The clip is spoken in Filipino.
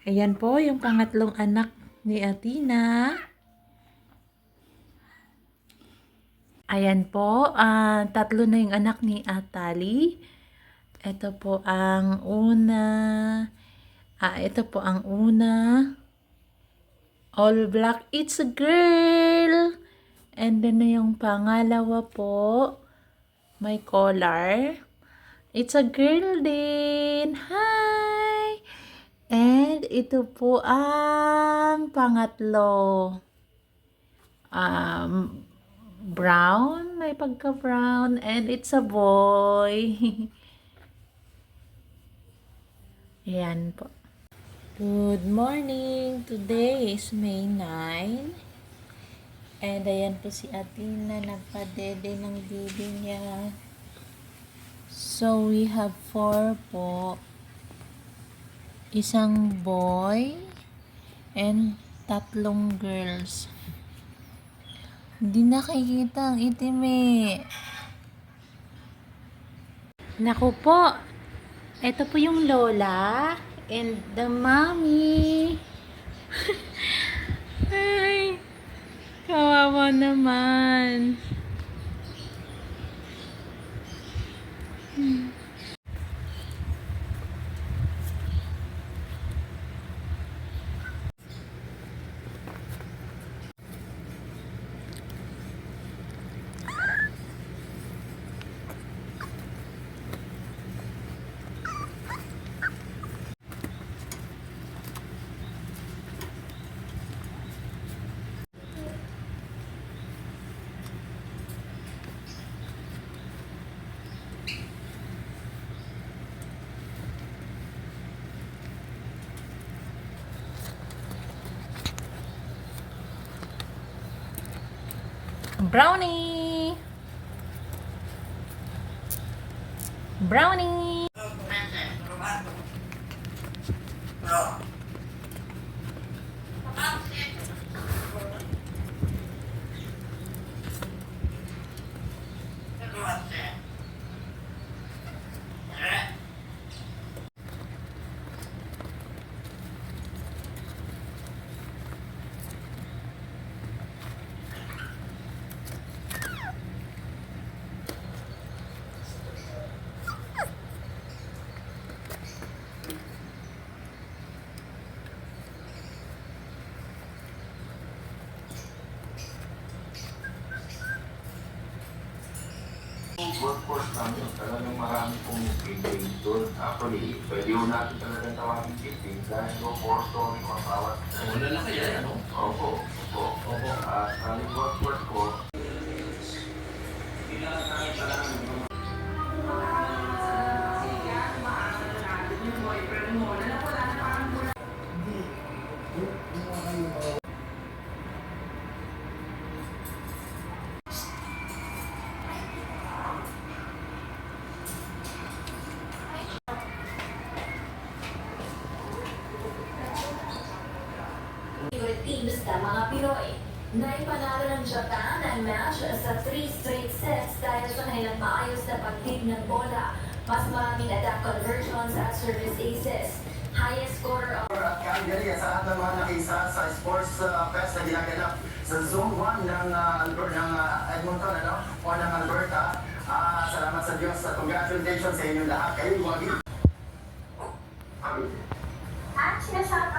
Ayan po yung pangatlong anak ni Athena. Ayan po, tatlo na yung anak ni Atali. Ito po ang una. Ito po ang una. All black, it's a girl. And then na yung pangalawa po, may collar. It's a girl din. Hi! And ito po ang pangatlo. Brown, may pagka-brown, and it's a boy. Ayan po. Good morning! Today is May 9. And ayan po si Athena, nagpadede ng bibi niya. So, we have 4 po. Isang boy and 3 girls. Hindi nakikita ang itim eh. Naku po, ito po yung lola and the mommy. Ay, kawawa naman. Brownie! Brownie! Workforce namin, talagang marami pong building doon. Actually, pwede ho natin talagang tawagin building dahil ho 4 story ko ang bawat. Wala na kaya, ano? Opo. At ang workforce ko, teams na mga Pinoy. Naipanalo ng Japan ang match sa 3 straight sets dahil sa kanilang maayos na pagtig ng bola. Mas maraming attack conversions at service aces. Highest scorer of At Calgary sa ating mga nakisa sa Sports Fest na ginaganap sa Zone 1 ng Edmonton o ng Alberta. Salamat sa Diyos at congratulations sa inyong lahat. Kayo wagi. at sinasabi